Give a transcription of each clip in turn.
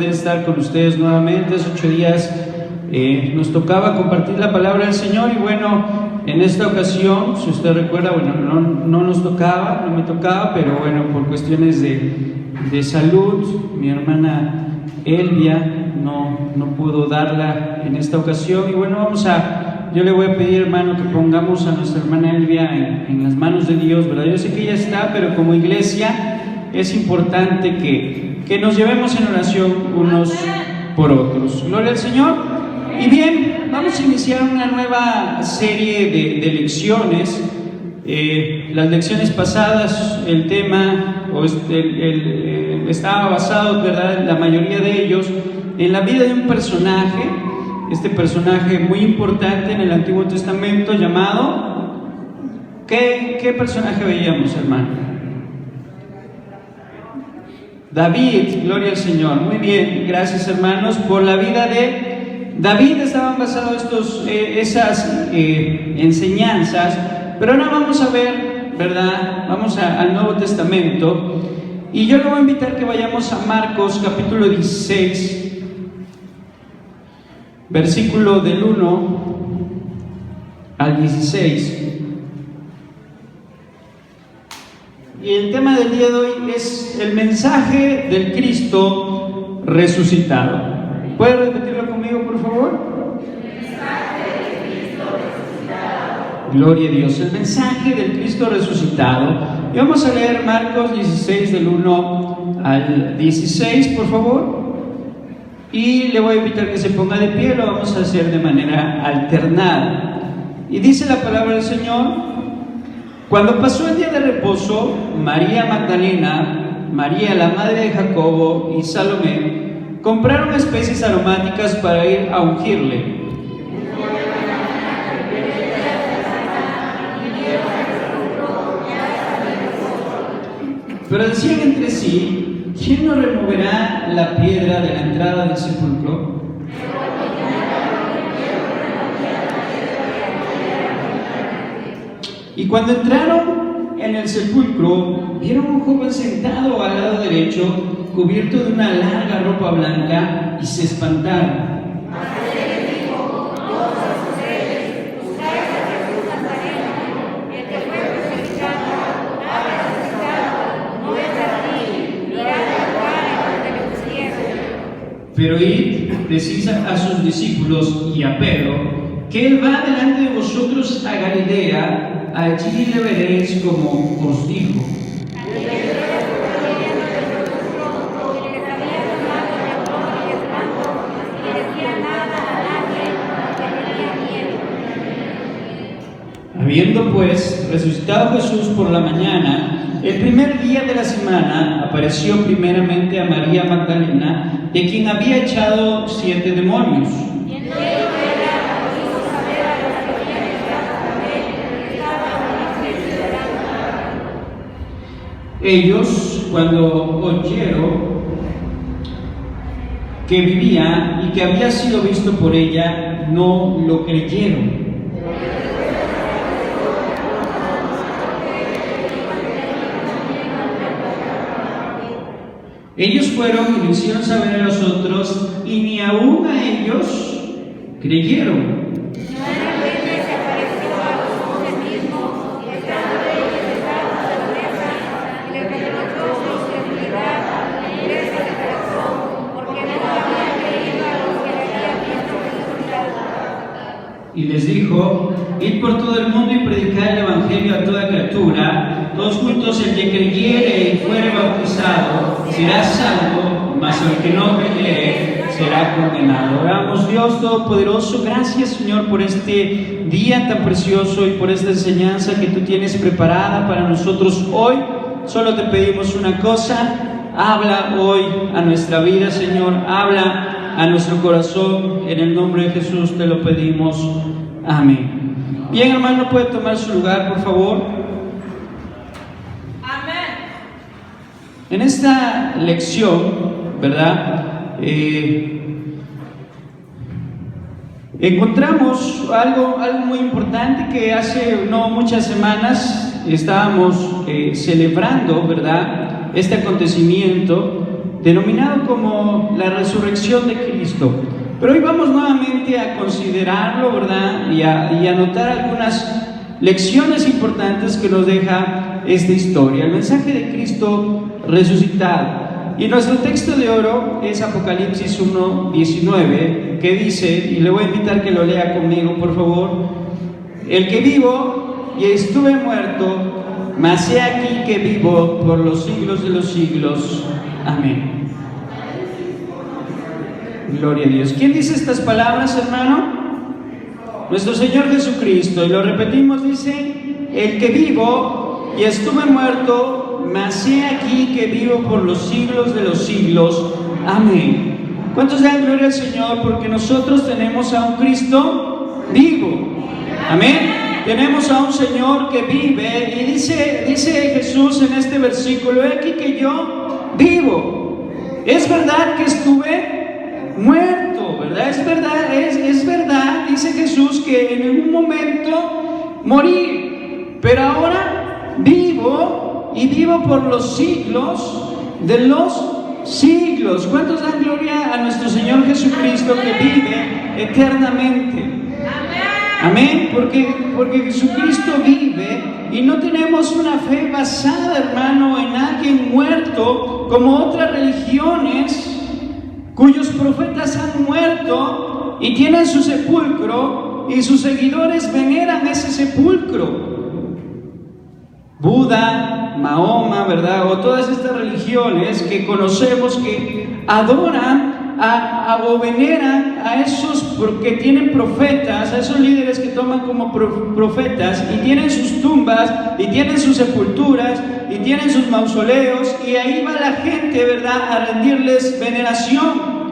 poder estar con ustedes nuevamente. Hace 8 días nos tocaba compartir la palabra del Señor y bueno, en esta ocasión, si usted recuerda, bueno, no nos tocaba, no me tocaba, pero bueno, por cuestiones de salud, mi hermana Elvia no pudo darla en esta ocasión y bueno, yo le voy a pedir, hermano, que pongamos a nuestra hermana Elvia en las manos de Dios, ¿verdad? Yo sé que ella está, pero como iglesia es importante que nos llevemos en oración unos por otros. Gloria al Señor. Y bien, vamos a iniciar una nueva serie de lecciones. Las lecciones pasadas, el tema estaba basado, ¿verdad?, la mayoría de ellos, en la vida de un personaje, este personaje muy importante en el Antiguo Testamento llamado, ¿qué personaje veíamos, hermano? David, gloria al Señor. Muy bien, gracias, hermanos, por la vida de David. Estaban basadas esas enseñanzas, pero ahora vamos a ver, ¿verdad? Vamos al Nuevo Testamento y yo le voy a invitar que vayamos a Marcos capítulo 16, versículo del 1 al 16. Y el tema del día de hoy es el mensaje del Cristo resucitado. ¿Puede repetirlo conmigo, por favor? El mensaje del Cristo resucitado. Gloria a Dios, el mensaje del Cristo resucitado. Y vamos a leer Marcos 16 del 1 al 16, por favor. Y le voy a invitar que se ponga de pie, lo vamos a hacer de manera alternada. Y dice la palabra del Señor: cuando pasó el día de reposo, María Magdalena, María la madre de Jacobo y Salomé compraron especies aromáticas para ir a ungirle. Pero decían entre sí: ¿quién nos removerá la piedra de la entrada del sepulcro? Y cuando entraron en el sepulcro, vieron un joven sentado al lado derecho, cubierto de una larga ropa blanca, y se espantaron. Pero id, decís a sus discípulos y a Pedro, que él va delante de vosotros a Galilea, allí le veréis como os dijo. Habiendo pues resucitado Jesús por la mañana, el primer día de la semana, apareció primeramente a María Magdalena, de quien había echado 7 demonios. Ellos, cuando oyeron que vivía y que había sido visto por ella, no lo creyeron. Ellos fueron y lo hicieron saber a los otros, y ni aún a ellos creyeron. Y les dijo: id por todo el mundo y predicad el evangelio a toda criatura. Todos juntos, el que creyere y fuere bautizado será salvo, mas el que no creyere será condenado. Oramos. Dios Todopoderoso, gracias, Señor, por este día tan precioso y por esta enseñanza que tú tienes preparada para nosotros hoy. Solo te pedimos una cosa: habla hoy a nuestra vida, Señor, habla a nuestro corazón. En el nombre de Jesús te lo pedimos. Amén. Bien, hermano, puede tomar su lugar, por favor. Amén. En esta lección, ¿verdad? Encontramos algo muy importante que hace no muchas semanas estábamos celebrando, ¿verdad?, este acontecimiento denominado como la resurrección de Cristo. Pero hoy vamos nuevamente a considerarlo, ¿verdad? Y a notar algunas lecciones importantes que nos deja esta historia, el mensaje de Cristo resucitado. Y nuestro texto de oro es Apocalipsis 1:19, que dice, y le voy a invitar que lo lea conmigo, por favor: el que vivo y estuve muerto, mas he aquí que vivo por los siglos de los siglos. Amén. Gloria a Dios. ¿Quién dice estas palabras, hermano? Nuestro Señor Jesucristo. Y lo repetimos, dice: el que vivo y estuve muerto, mas he aquí que vivo por los siglos de los siglos. Amén. ¿Cuántos dan gloria al Señor? Porque nosotros tenemos a un Cristo vivo. Amén. Tenemos a un Señor que vive, y dice Jesús en este versículo: he aquí que yo vivo. Es verdad que estuve muerto, ¿verdad? Es verdad, dice Jesús, que en algún momento morí, pero ahora vivo, y vivo por los siglos de los siglos. ¿Cuántos dan gloria a nuestro Señor Jesucristo, que vive eternamente? Amén, porque Jesucristo vive, y no tenemos una fe basada, hermano, en alguien muerto, como otras religiones cuyos profetas han muerto y tienen su sepulcro, y sus seguidores veneran ese sepulcro. Buda, Mahoma, ¿verdad? O todas estas religiones que conocemos, que adoran o veneran a esos que tienen profetas, a esos líderes que toman como profetas, y tienen sus tumbas, y tienen sus sepulturas, y tienen sus mausoleos, y ahí va la gente, ¿verdad?, a rendirles veneración.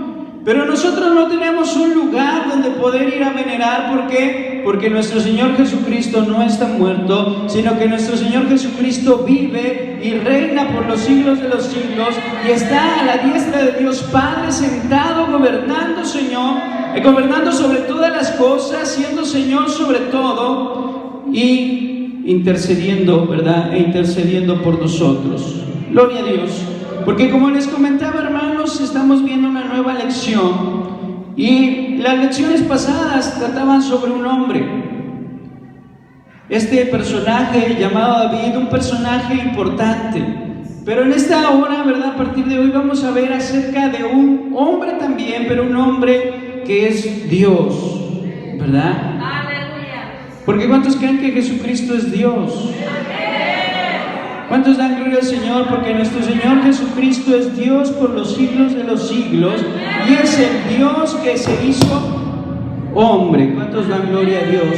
Pero nosotros no tenemos un lugar donde poder ir a venerar. ¿Por qué? Porque nuestro Señor Jesucristo no está muerto, sino que nuestro Señor Jesucristo vive y reina por los siglos de los siglos, y está a la diestra de Dios Padre, sentado, gobernando sobre todas las cosas, siendo Señor sobre todo, y intercediendo, ¿verdad? Intercediendo por nosotros. Gloria a Dios. Porque, como les comentaba, hermanos, estamos viendo una nueva lección, y las lecciones pasadas trataban sobre un hombre. Este personaje llamado David, un personaje importante. Pero en esta hora, ¿verdad?, a partir de hoy vamos a ver acerca de un hombre también, pero un hombre que es Dios, ¿verdad? Porque ¿cuántos creen que Jesucristo es Dios? ¿Cuántos dan gloria al Señor? Porque nuestro Señor Jesucristo es Dios por los siglos de los siglos, y es el Dios que se hizo hombre. ¿Cuántos dan gloria a Dios?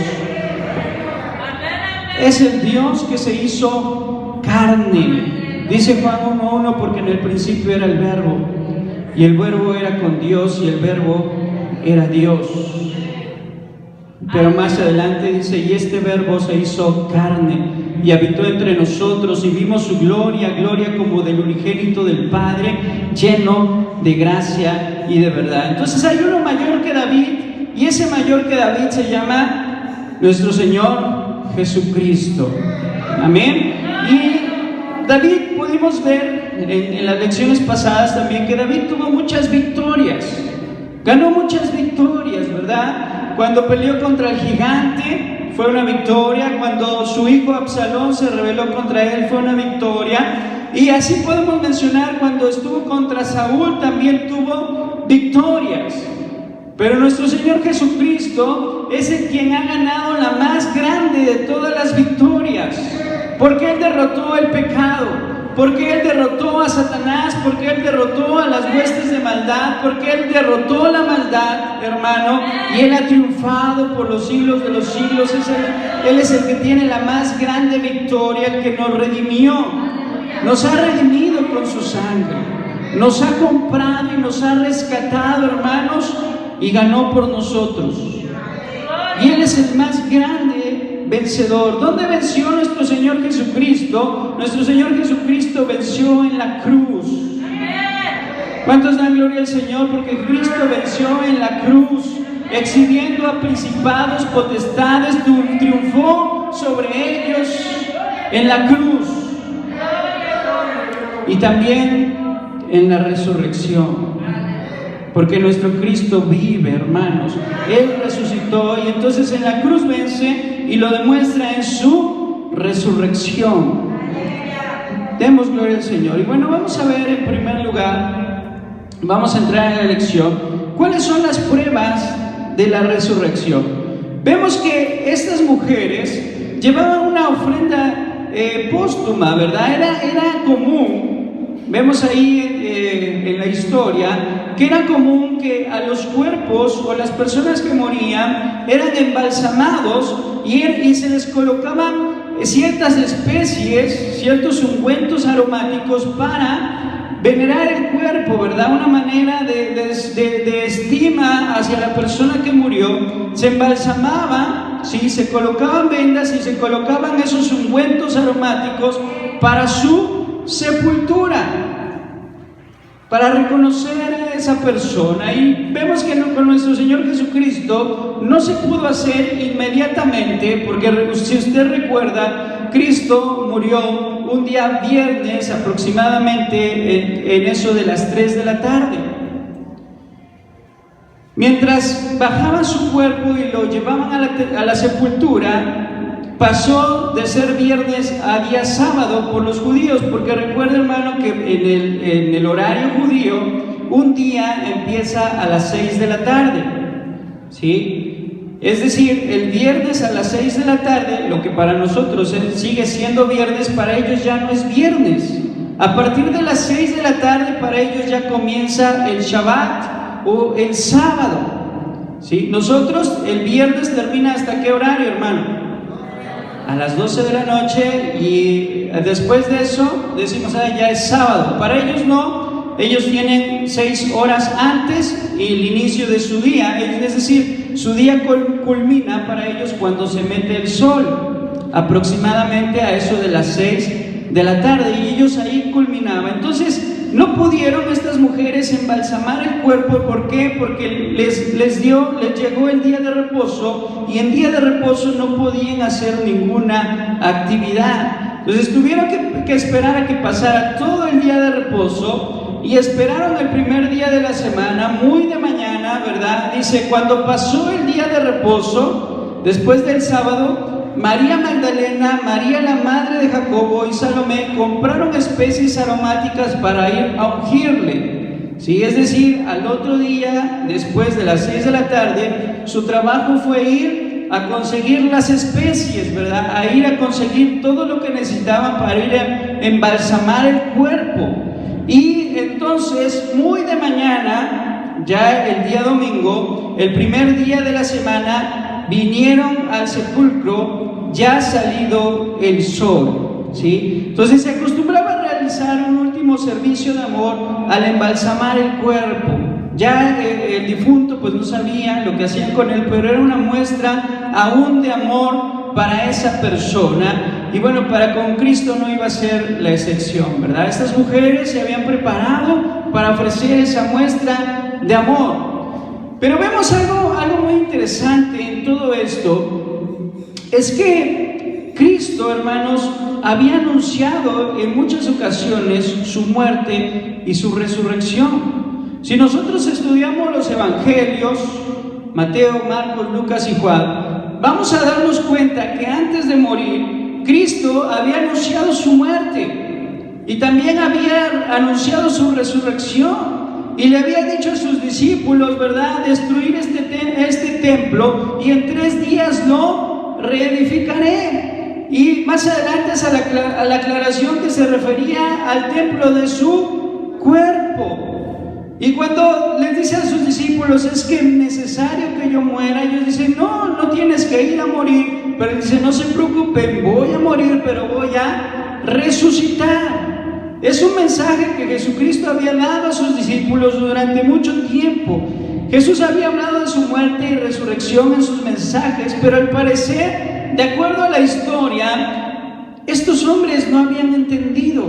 Es el Dios que se hizo carne. Dice Juan 1:1: porque en el principio era el Verbo, y el Verbo era con Dios, y el Verbo era Dios. Pero más adelante dice: y este Verbo se hizo carne y habitó entre nosotros, y vimos su gloria, gloria como del unigénito del Padre, lleno de gracia y de verdad. Entonces hay uno mayor que David, y ese mayor que David se llama nuestro Señor Jesucristo. Amén. Y David, pudimos ver en las lecciones pasadas también, que David tuvo muchas victorias, ganó muchas victorias, ¿verdad? Cuando peleó contra el gigante fue una victoria. Cuando su hijo Absalón se rebeló contra él, fue una victoria. Y así podemos mencionar, cuando estuvo contra Saúl también tuvo victorias. Pero nuestro Señor Jesucristo es el quien ha ganado la más grande de todas las victorias, porque Él derrotó el pecado, porque Él derrotó a Satanás, porque Él derrotó a las huestes de maldad, porque Él derrotó la maldad, hermano, y Él ha triunfado por los siglos de los siglos. Él es el que tiene la más grande victoria, el que nos redimió, nos ha redimido con su sangre, nos ha comprado y nos ha rescatado, hermanos, y ganó por nosotros. Y Él es el más grande vencedor. ¿Dónde venció nuestro Señor Jesucristo? Nuestro Señor Jesucristo venció en la cruz. ¿Cuántos dan gloria al Señor? Porque Cristo venció en la cruz, exhibiendo a principados, potestades, triunfó sobre ellos en la cruz. Y también en la resurrección. Porque nuestro Cristo vive, hermanos. Él resucitó y entonces en la cruz vence y lo demuestra en su resurrección. Demos gloria al Señor. Y bueno, vamos a ver en primer lugar, vamos a entrar en la lección, ¿cuáles son las pruebas de la resurrección? Vemos que estas mujeres llevaban una ofrenda póstuma, ¿verdad? Era común, vemos ahí en la historia, que era común que a los cuerpos o las personas que morían eran embalsamados y se les colocaban ciertas especies, ciertos ungüentos aromáticos para venerar el cuerpo, ¿verdad? Una manera de estima hacia la persona que murió. Se embalsamaba, ¿sí? Se colocaban vendas y se colocaban esos ungüentos aromáticos para su sepultura, para reconocer a esa persona. Y vemos que con nuestro Señor Jesucristo no se pudo hacer inmediatamente, porque si usted recuerda, Cristo murió un día viernes aproximadamente en eso de las 3 de la tarde. Mientras bajaban su cuerpo y lo llevaban a la sepultura, pasó de ser viernes a día sábado por los judíos, porque recuerda, hermano, que en el horario judío un día empieza a las 6 de la tarde, ¿sí? Es decir, el viernes a las 6 de la tarde, lo que para nosotros sigue siendo viernes, para ellos ya no es viernes. A partir de las 6 de la tarde para ellos ya comienza el Shabbat o el sábado, ¿sí? Nosotros el viernes termina ¿hasta qué horario, hermano? A las 12 de la noche, y después de eso decimos, ya es sábado. Para ellos no, ellos tienen 6 horas antes y el inicio de su día, es decir, su día culmina para ellos cuando se mete el sol, aproximadamente a eso de las 6 de la tarde, y ellos ahí culminaban. Entonces no pudieron estas mujeres embalsamar el cuerpo. ¿Por qué? Porque les llegó el día de reposo, y en día de reposo no podían hacer ninguna actividad. Entonces tuvieron que esperar a que pasara todo el día de reposo, y esperaron el primer día de la semana, muy de mañana, ¿verdad? Dice, cuando pasó el día de reposo, después del sábado, María Magdalena, María la madre de Jacobo y Salomé compraron especies aromáticas para ir a ungirle, ¿sí? Es decir, al otro día, después de las 6 de la tarde, su trabajo fue ir a conseguir las especies, ¿verdad? A ir a conseguir todo lo que necesitaban para ir a embalsamar el cuerpo. Y entonces, muy de mañana, ya el día domingo, el primer día de la semana, vinieron al sepulcro ya salido el sol, ¿sí? Entonces se acostumbraba a realizar un último servicio de amor al embalsamar el cuerpo. Ya el difunto pues no sabía lo que hacían con él, pero era una muestra aún de amor para esa persona. Y bueno, con Cristo no iba a ser la excepción, ¿verdad? Estas mujeres se habían preparado para ofrecer esa muestra de amor. Pero vemos algo muy interesante en todo esto, es que Cristo, hermanos, había anunciado en muchas ocasiones su muerte y su resurrección. Si nosotros estudiamos los evangelios, Mateo, Marcos, Lucas y Juan, vamos a darnos cuenta que antes de morir, Cristo había anunciado su muerte y también había anunciado su resurrección. Y le había dicho a sus discípulos, ¿verdad?, destruir este templo y en 3 días lo reedificaré. Y más adelante es a la aclaración que se refería al templo de su cuerpo. Y cuando les dice a sus discípulos, es que es necesario que yo muera, ellos dicen, no tienes que ir a morir. Pero él dice, no se preocupen, voy a morir, pero voy a resucitar. Es un mensaje que Jesucristo había dado a sus discípulos durante mucho tiempo. Jesús había hablado de su muerte y resurrección en sus mensajes, pero al parecer, de acuerdo a la historia, estos hombres no habían entendido,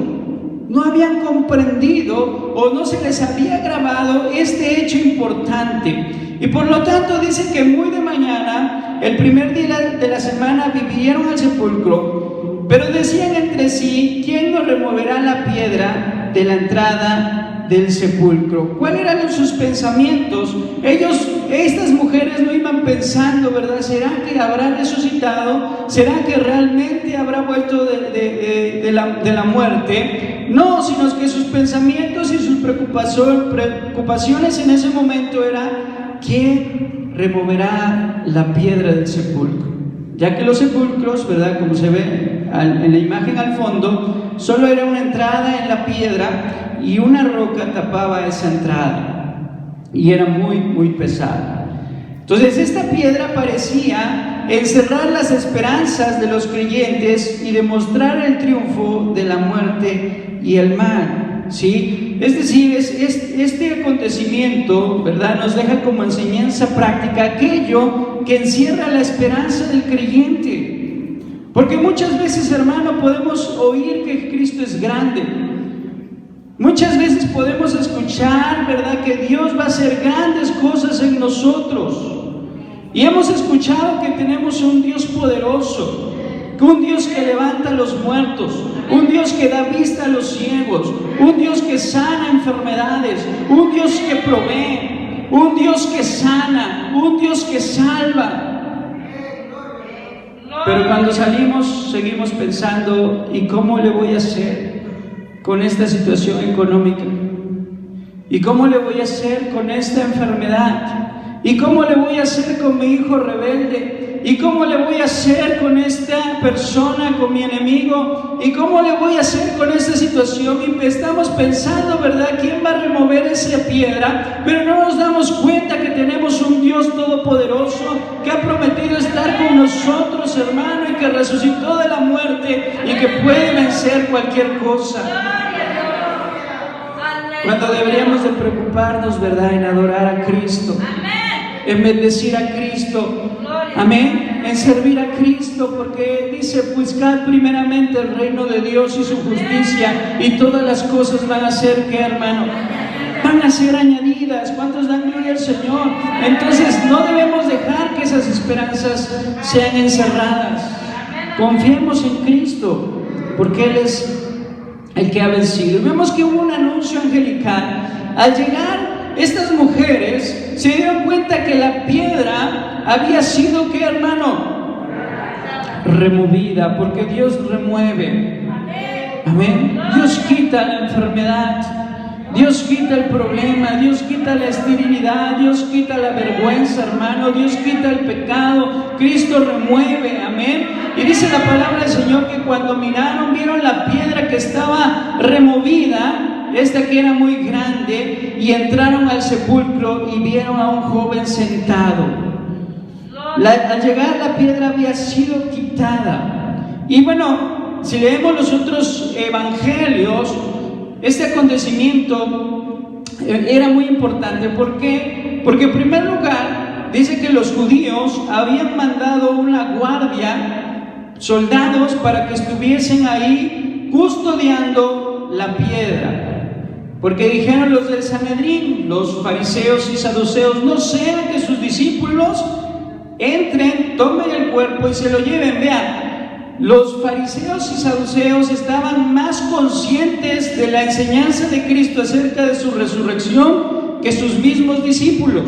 no habían comprendido o no se les había grabado este hecho importante. Y por lo tanto dice que muy de mañana, el primer día de la semana, vinieron al sepulcro, pero decían entre sí, ¿quién nos removerá la piedra de la entrada del sepulcro. ¿Cuáles eran sus pensamientos? Estas mujeres no iban pensando, ¿verdad? ¿Será que habrá resucitado? ¿Será que realmente habrá vuelto de la muerte? No, sino que sus pensamientos y sus preocupaciones en ese momento era: ¿quién removerá la piedra del sepulcro? Ya que los sepulcros, ¿verdad?, como se ve en la imagen al fondo, solo era una entrada en la piedra y una roca tapaba esa entrada, y era muy, muy pesada. Entonces esta piedra parecía encerrar las esperanzas de los creyentes y demostrar el triunfo de la muerte y el mal, ¿sí? Es decir, este acontecimiento, ¿verdad?, nos deja como enseñanza práctica aquello que encierra la esperanza del creyente. Porque muchas veces, hermano, podemos oír que Cristo es grande. Muchas veces podemos escuchar, ¿verdad?, que Dios va a hacer grandes cosas en nosotros. Y hemos escuchado que tenemos un Dios poderoso, un Dios que levanta a los muertos, un Dios que da vista a los ciegos, un Dios que sana enfermedades, un Dios que provee, un Dios que sana, un Dios que salva. Pero cuando salimos seguimos pensando: ¿y cómo le voy a hacer con esta situación económica? ¿Y cómo le voy a hacer con esta enfermedad? ¿Y cómo le voy a hacer con mi hijo rebelde? ¿Y cómo le voy a hacer con esta persona, con mi enemigo? ¿Y cómo le voy a hacer con esta situación? Y estamos pensando, ¿verdad?, ¿quién va a remover esa piedra? Pero no nos damos cuenta que tenemos un Dios todopoderoso que ha prometido estar con nosotros, hermano, y que resucitó de la muerte y que puede vencer cualquier cosa. Cuando deberíamos de preocuparnos, ¿verdad?, en adorar a Cristo, en bendecir a Cristo, amén, en servir a Cristo, porque dice: buscad primeramente el reino de Dios y su justicia, y todas las cosas van a ser, ¿qué, hermano? Van a ser añadidas. ¿Cuántos dan gloria al Señor? Entonces no debemos dejar que esas esperanzas sean encerradas. Confiemos en Cristo, porque Él es el que ha vencido. Vemos que hubo un anuncio angelical. Al llegar estas mujeres se dieron cuenta que la piedra había sido, ¿qué, hermano? Removida, porque Dios remueve. Amén. Dios quita la enfermedad, Dios quita el problema, Dios quita la esterilidad, Dios quita la vergüenza, hermano, Dios quita el pecado. Cristo remueve, amén. Y dice la palabra del Señor que cuando vieron la piedra que estaba removida, esta que era muy grande, y entraron al sepulcro y vieron a un joven sentado. Al llegar, la piedra había sido quitada. Y bueno, si leemos los otros evangelios, este acontecimiento era muy importante. ¿Por qué? Porque en primer lugar dice que los judíos habían mandado una guardia, soldados, para que estuviesen ahí custodiando la piedra. Porque dijeron los del Sanedrín, los fariseos y saduceos: no sea que sus discípulos entren, tomen el cuerpo y se lo lleven. Vean, los fariseos y saduceos estaban más conscientes de la enseñanza de Cristo acerca de su resurrección que sus mismos discípulos.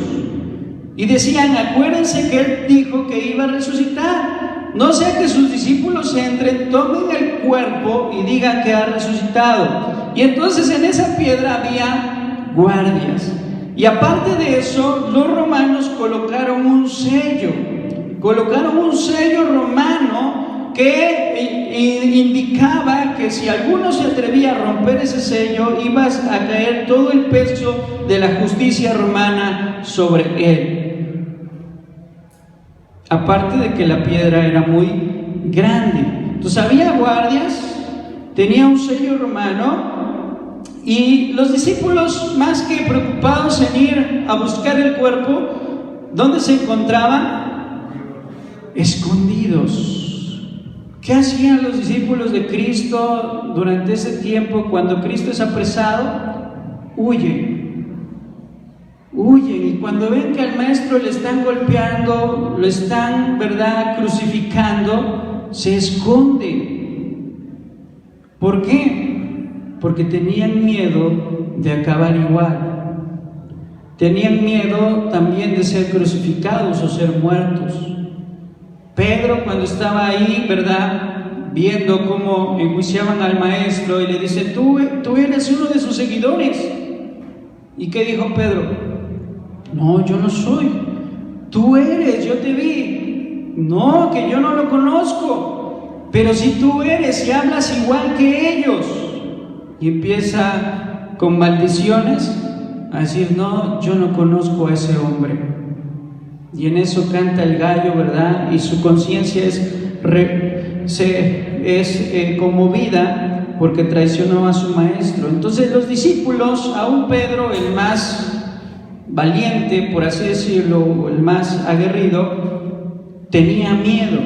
Y decían: acuérdense que Él dijo que iba a resucitar. No sea que sus discípulos entren, tomen el cuerpo y digan que ha resucitado. Y entonces en esa piedra había guardias. Y aparte de eso, los romanos colocaron un sello romano que indicaba que si alguno se atrevía a romper ese sello, iba a caer todo el peso de la justicia romana sobre él. Aparte de que la piedra era muy grande. Entonces había guardias, tenía un sello romano, y los discípulos, más que preocupados en ir a buscar el cuerpo, ¿dónde se encontraban? Escondidos. ¿Qué hacían los discípulos de Cristo durante ese tiempo cuando Cristo es apresado? Huyen. Y cuando ven que al maestro le están golpeando, lo están, ¿verdad?, crucificando, se esconden. ¿Por qué? porque tenían miedo de acabar igual. Tenían miedo también de ser crucificados o ser muertos. Pedro, cuando estaba ahí, ¿verdad?, viendo cómo enjuiciaban al maestro, y le dice: tú eres uno de sus seguidores. ¿Y qué dijo Pedro? No, yo no soy. Tú eres, yo te vi. No, que yo no lo conozco. Pero si tú eres y hablas igual que ellos. Y empieza con maldiciones a decir: no, yo no conozco a ese hombre. Y en eso canta el gallo, ¿verdad? Y su conciencia es conmovida porque traicionó a su maestro. Entonces los discípulos, aún Pedro, el más valiente, por así decirlo, el más aguerrido, tenía miedo.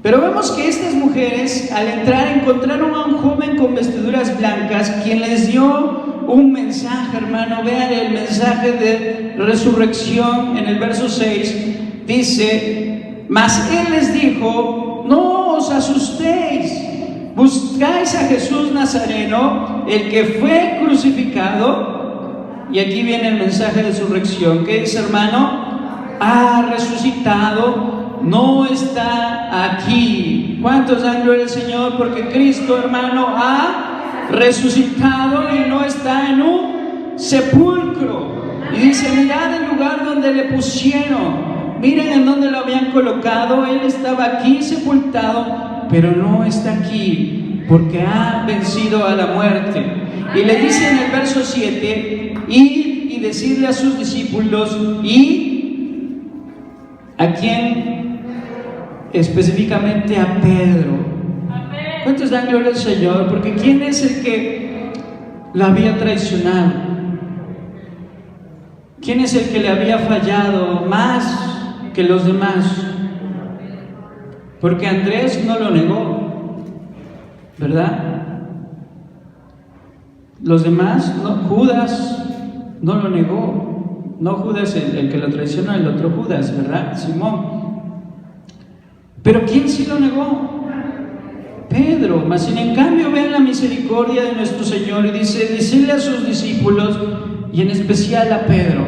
Pero vemos que estas mujeres, al entrar, encontraron a un joven con vestiduras blancas, quien les dio un mensaje, hermano. Vean el mensaje de resurrección en el verso 6. Dice: mas él les dijo: no os asustéis, buscáis a Jesús Nazareno, el que fue crucificado. Y aquí viene el mensaje de resurrección. ¿Qué dice, hermano? Ha resucitado, no está aquí. ¿Cuántos dan gloria al Señor? Porque Cristo, hermano, ha resucitado y no está en un sepulcro. Y dice: mirad el lugar donde le pusieron, miren en dónde lo habían colocado. Él estaba aquí sepultado, pero no está aquí, porque ha vencido a la muerte. Y le dice en el verso 7: id y decirle a sus discípulos. ¿Y a quién? Específicamente a Pedro. ¿Cuántos dan gloria al Señor? Porque ¿quién es el que la había traicionado? ¿Quién es el que le había fallado más que los demás? Porque Andrés no lo negó, ¿verdad? Los demás, no, Judas no lo negó. No Judas el que lo traicionó, el otro Judas, ¿verdad? Simón. Pero ¿quién sí lo negó? Pedro. Mas sin en cambio vean la misericordia de nuestro Señor, y dice: decirle a sus discípulos, y en especial a Pedro,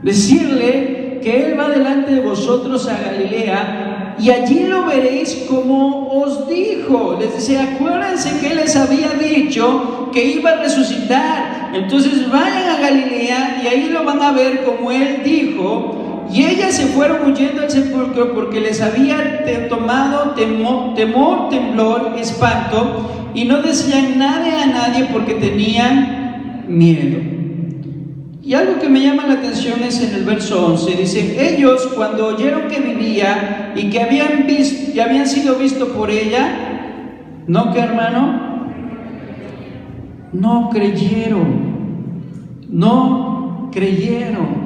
decirle que Él va delante de vosotros a Galilea, y allí lo veréis como os dijo. Les dice: acuérdense que Él les había dicho que iba a resucitar. Entonces vayan a Galilea y ahí lo van a ver como Él dijo. Y ellas se fueron huyendo al sepulcro porque les había tomado temor, temblor, espanto, y no decían nada a nadie porque tenían miedo. Y algo que me llama la atención es en el verso 11. Dice: ellos, cuando oyeron que vivía y que habían sido vistos por ella, ¿no, qué, hermano? No creyeron. No creyeron.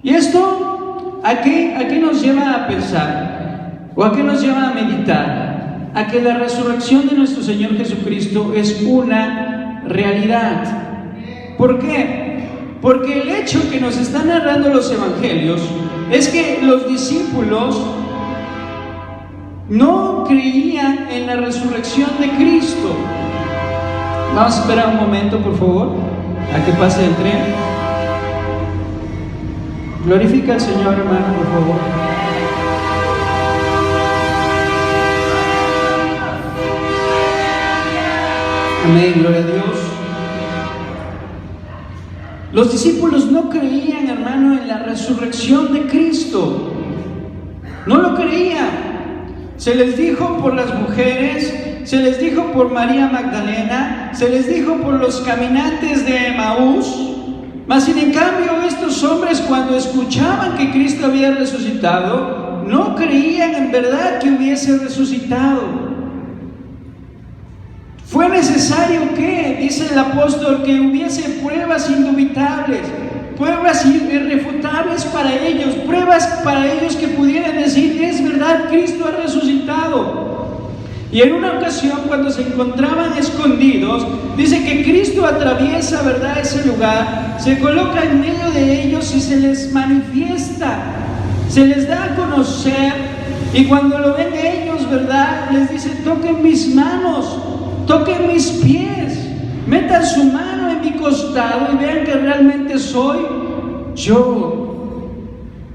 ¿Y esto a qué nos lleva a pensar? ¿O a qué nos lleva a meditar? A que la resurrección de nuestro Señor Jesucristo es una realidad. ¿Por qué? Porque el hecho que nos están narrando los evangelios es que los discípulos no creían en la resurrección de Cristo. Vamos a esperar un momento, por favor, a que pase el tren. Glorifica al Señor, hermano, por favor. Amén, gloria a Dios. Los discípulos no creían, hermano, en la resurrección de Cristo. No lo creían. Se les dijo por las mujeres, se les dijo por María Magdalena, se les dijo por los caminantes de Emaús. Mas sin en cambio estos hombres, cuando escuchaban que Cristo había resucitado, no creían en verdad que hubiese resucitado. Fue necesario que, dice el apóstol, que hubiese pruebas indubitables, pruebas irrefutables para ellos, pruebas para ellos que pudieran decir: es verdad, Cristo ha resucitado. Y en una ocasión, cuando se encontraban escondidos, dice que Cristo atraviesa, ¿verdad?, ese lugar, se coloca en medio de ellos y se les manifiesta, se les da a conocer. Y cuando lo ven ellos, ¿verdad?, les dice: toquen mis manos, toquen mis pies, metan su mano en mi costado y vean que realmente soy yo.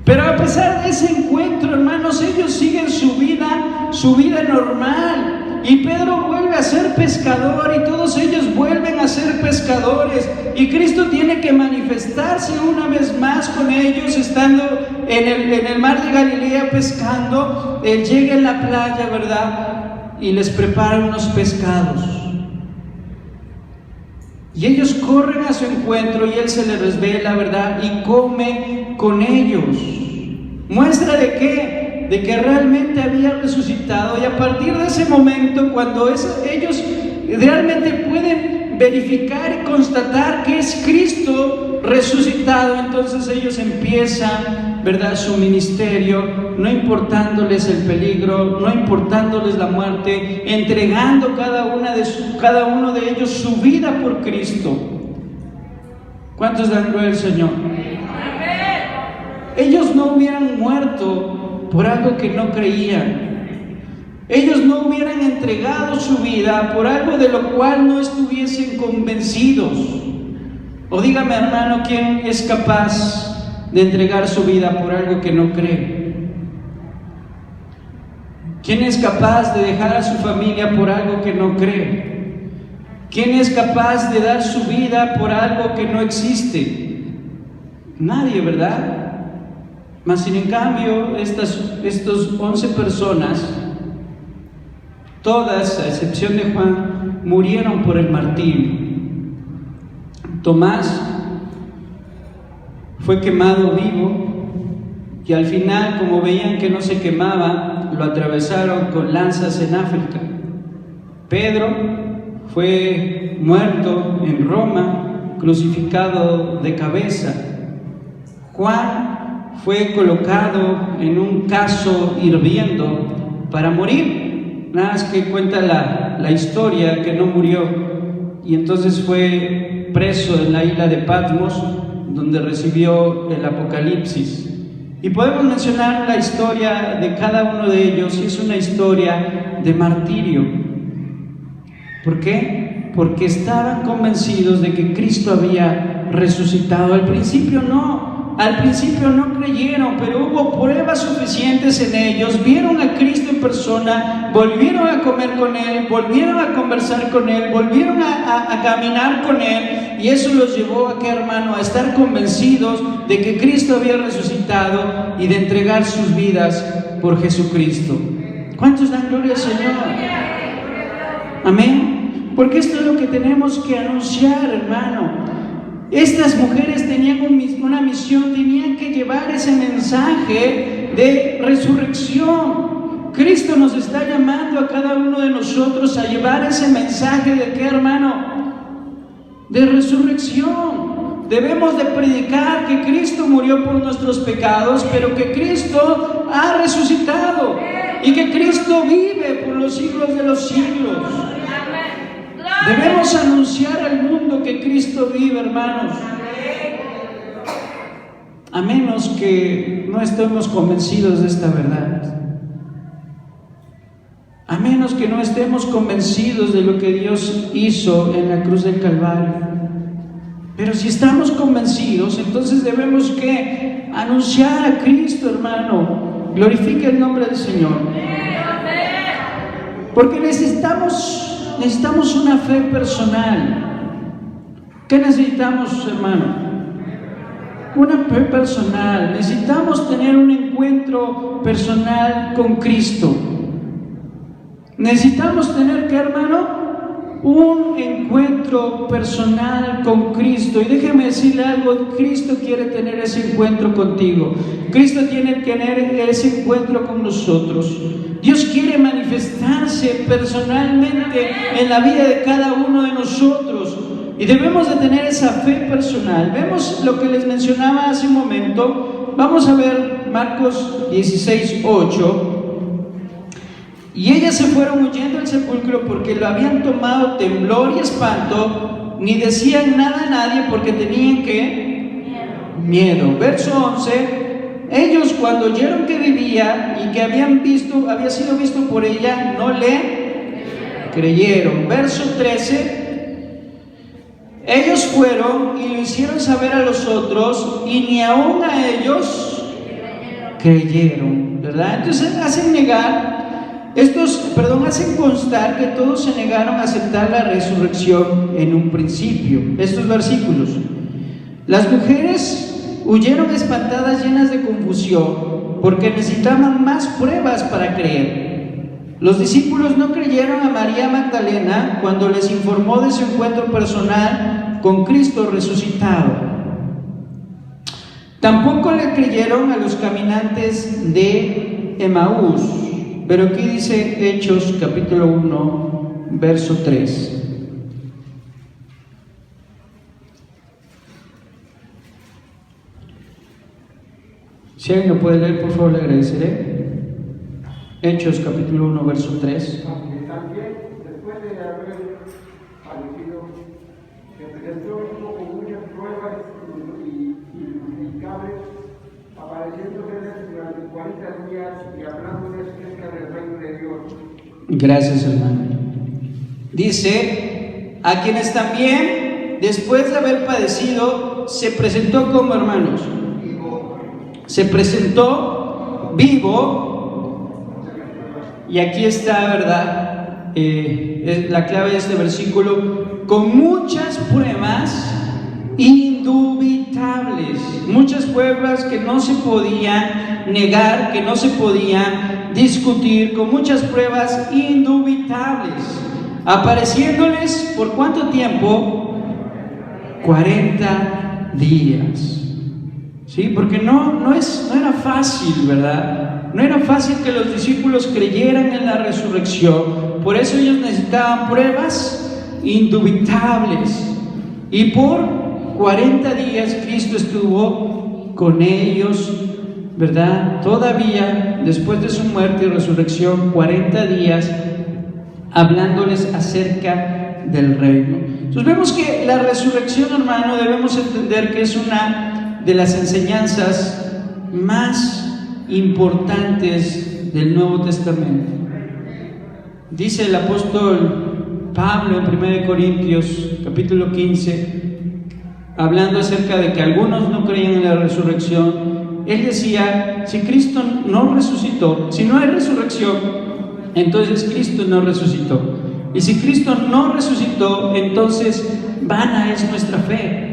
Pero a pesar de ese encuentro, hermanos, ellos siguen su vida normal. Y Pedro vuelve a ser pescador y todos ellos vuelven a ser pescadores. Y Cristo tiene que manifestarse una vez más con ellos, estando en el mar de Galilea pescando. Él llega en la playa, ¿verdad? Y les prepara unos pescados. Y ellos corren a su encuentro y Él se les revela, ¿verdad? Y come con ellos. ¿Muestra de qué? De que realmente había resucitado. Y a partir de ese momento, cuando ellos realmente pueden verificar y constatar que es Cristo resucitado, entonces ellos empiezan, ¿verdad?, su ministerio, no importándoles el peligro, no importándoles la muerte, entregando cada uno de ellos su vida por Cristo. ¿Cuántos dan gloria al Señor? Ellos no hubieran muerto por algo que no creían. Ellos no hubieran entregado su vida por algo de lo cual no estuviesen convencidos. O dígame, hermano, ¿quién es capaz de entregar su vida por algo que no cree? ¿Quién es capaz de dejar a su familia por algo que no cree? ¿Quién es capaz de dar su vida por algo que no existe? Nadie, ¿verdad? Mas sin en cambio, estos 11 personas, todas, a excepción de Juan, murieron por el martirio. Tomás fue quemado vivo y al final, como veían que no se quemaba, lo atravesaron con lanzas en África. Pedro fue muerto en Roma, crucificado de cabeza. Juan fue colocado en un cazo hirviendo para morir. Nada más que cuenta la historia que no murió, y entonces fue preso en la isla de Patmos, donde recibió el Apocalipsis. Y podemos mencionar la historia de cada uno de ellos, y es una historia de martirio. ¿Por qué? Porque estaban convencidos de que Cristo había resucitado. Al principio no creyeron, pero hubo pruebas suficientes en ellos. Vieron a Cristo en persona, volvieron a comer con Él, volvieron a conversar con Él, volvieron a caminar con Él, y eso los llevó a ¿qué, hermano? A estar convencidos de que Cristo había resucitado y de entregar sus vidas por Jesucristo. ¿Cuántos dan gloria al Señor? Amén. Porque esto es lo que tenemos que anunciar, hermano. Estas mujeres tenían una misión, tenían que llevar ese mensaje de resurrección. Cristo nos está llamando a cada uno de nosotros a llevar ese mensaje de ¿qué, hermano? De resurrección. Debemos de predicar que Cristo murió por nuestros pecados, pero que Cristo ha resucitado y que Cristo vive por los siglos de los siglos. Debemos anunciar al mundo que Cristo vive, hermanos. A menos que no estemos convencidos de esta verdad. A menos que no estemos convencidos de lo que Dios hizo en la cruz del Calvario. Pero si estamos convencidos, entonces debemos que anunciar a Cristo, hermano. Glorifique el nombre del Señor. Porque necesitamos una fe personal. ¿Qué necesitamos, hermano? Una fe personal. Necesitamos tener un encuentro personal con Cristo. Necesitamos tener, ¿qué, hermano? Un encuentro personal con Cristo. Y déjeme decirle algo: Cristo quiere tener ese encuentro contigo. Cristo tiene que tener ese encuentro con nosotros. Dios quiere manifestarse personalmente en la vida de cada uno de nosotros, y debemos de tener esa fe personal. Vemos lo que les mencionaba hace un momento. Vamos a ver Marcos 16:8. Y ellas se fueron huyendo del sepulcro porque lo habían tomado temblor y espanto, ni decían nada a nadie porque tenían miedo. Verso 11. Ellos, cuando oyeron que vivía y que había sido visto por ella, no le creyeron. Verso 13, ellos fueron y lo hicieron saber a los otros y ni aún a ellos creyeron, ¿verdad? Entonces hacen constar que todos se negaron a aceptar la resurrección en un principio. Estos versículos. Las mujeres huyeron espantadas, llenas de confusión, porque necesitaban más pruebas para creer. Los discípulos no creyeron a María Magdalena cuando les informó de su encuentro personal con Cristo resucitado. Tampoco le creyeron a los caminantes de Emaús. Pero aquí dice Hechos capítulo 1, verso 3. Si alguien lo puede leer, por favor, le agradeceré. Hechos capítulo 1, verso 3. Aunque también, después de haber padecido, se presentó con muchas pruebas inexplicables, apareciéndoles durante 40 días y hablándoles acerca del reino de Dios. Gracias, hermano. Dice, a quienes también, después de haber padecido, se presentó como hermanos. Se presentó vivo. Y aquí está, ¿verdad? Es la clave de este versículo, con muchas pruebas indubitables, muchas pruebas que no se podían negar, que no se podían discutir, con muchas pruebas indubitables, apareciéndoles ¿por cuánto tiempo? 40 días. ¿Sí? Porque no era fácil, ¿verdad? No era fácil que los discípulos creyeran en la resurrección. Por eso ellos necesitaban pruebas indubitables. Y por 40 días Cristo estuvo con ellos, ¿verdad? Todavía, después de su muerte y resurrección, 40 días hablándoles acerca del reino. Entonces vemos que la resurrección, hermano, debemos entender que es una de las enseñanzas más importantes del Nuevo Testamento. Dice el apóstol Pablo en 1 Corintios capítulo 15, hablando acerca de que algunos no creían en la resurrección. Él decía, si Cristo no resucitó, si no hay resurrección, entonces Cristo no resucitó. Y si Cristo no resucitó, entonces vana es nuestra fe.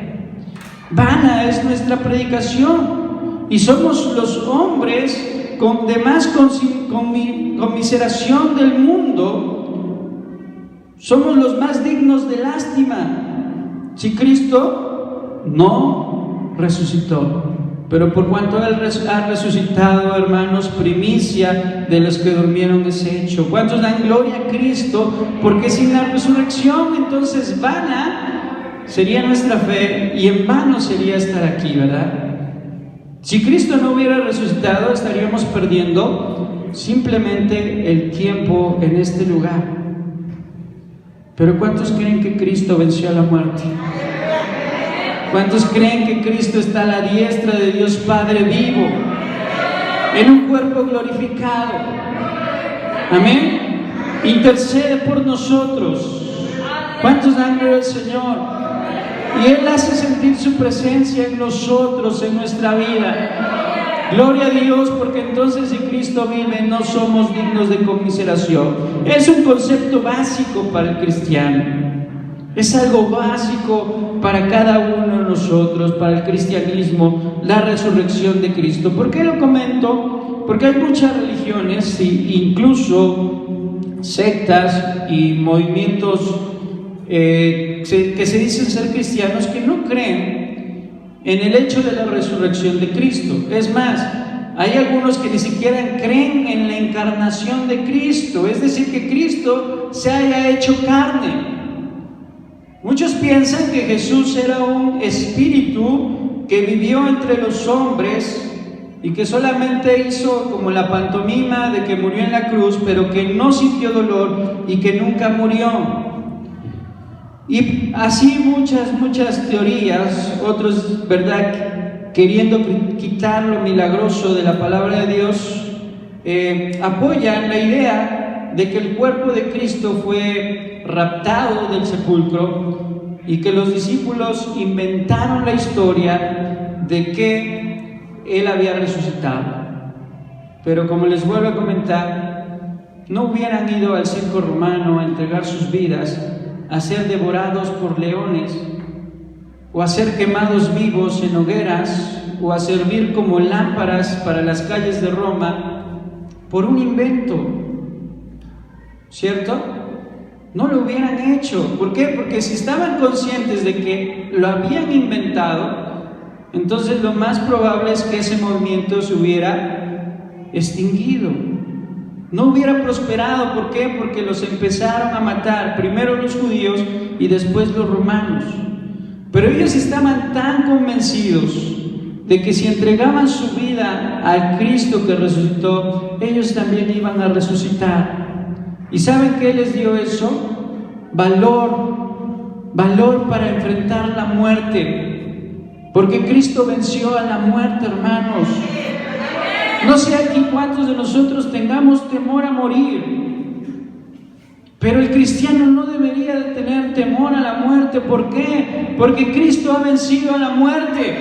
Vana es nuestra predicación, y somos los hombres con de más conmiseración del mundo, somos los más dignos de lástima si Cristo no resucitó. Pero por cuanto Él ha resucitado, hermanos, primicia de los que durmieron es hecho. ¿Cuántos dan gloria a Cristo? Porque sin la resurrección, entonces vana sería nuestra fe y en vano sería estar aquí, ¿verdad? Si Cristo no hubiera resucitado, estaríamos perdiendo simplemente el tiempo en este lugar. Pero ¿cuántos creen que Cristo venció a la muerte? ¿Cuántos creen que Cristo está a la diestra de Dios Padre vivo, en un cuerpo glorificado? Amén. Intercede por nosotros. ¿Cuántos dan gloria al Señor? Y Él hace sentir su presencia en nosotros, en nuestra vida. Gloria a Dios, porque entonces si Cristo vive no somos dignos de conmiseración. Es un concepto básico para el cristiano. Es algo básico para cada uno de nosotros, para el cristianismo, la resurrección de Cristo. ¿Por qué lo comento? Porque hay muchas religiones, incluso sectas y movimientos que se dicen ser cristianos, que no creen en el hecho de la resurrección de Cristo. Es más, hay algunos que ni siquiera creen en la encarnación de Cristo, es decir, que Cristo se haya hecho carne. Muchos piensan que Jesús era un espíritu que vivió entre los hombres y que solamente hizo como la pantomima de que murió en la cruz, pero que no sintió dolor y que nunca murió. Y así muchas teorías, otros, ¿verdad?, queriendo quitar lo milagroso de la palabra de Dios, apoyan la idea de que el cuerpo de Cristo fue raptado del sepulcro y que los discípulos inventaron la historia de que Él había resucitado. Pero como les vuelvo a comentar, no hubieran ido al circo romano a entregar sus vidas, a ser devorados por leones, o a ser quemados vivos en hogueras, o a servir como lámparas para las calles de Roma, por un invento, ¿cierto? No lo hubieran hecho. ¿Por qué? Porque si estaban conscientes de que lo habían inventado, entonces lo más probable es que ese movimiento se hubiera extinguido, no hubiera prosperado. ¿Por qué? Porque los empezaron a matar, primero los judíos y después los romanos. Pero ellos estaban tan convencidos de que si entregaban su vida al Cristo que resucitó, ellos también iban a resucitar. ¿Y saben qué les dio eso? Valor para enfrentar la muerte, porque Cristo venció a la muerte, hermanos. No sé aquí cuántos de nosotros tengamos temor a morir, pero el cristiano no debería de tener temor a la muerte. ¿Por qué? Porque Cristo ha vencido a la muerte,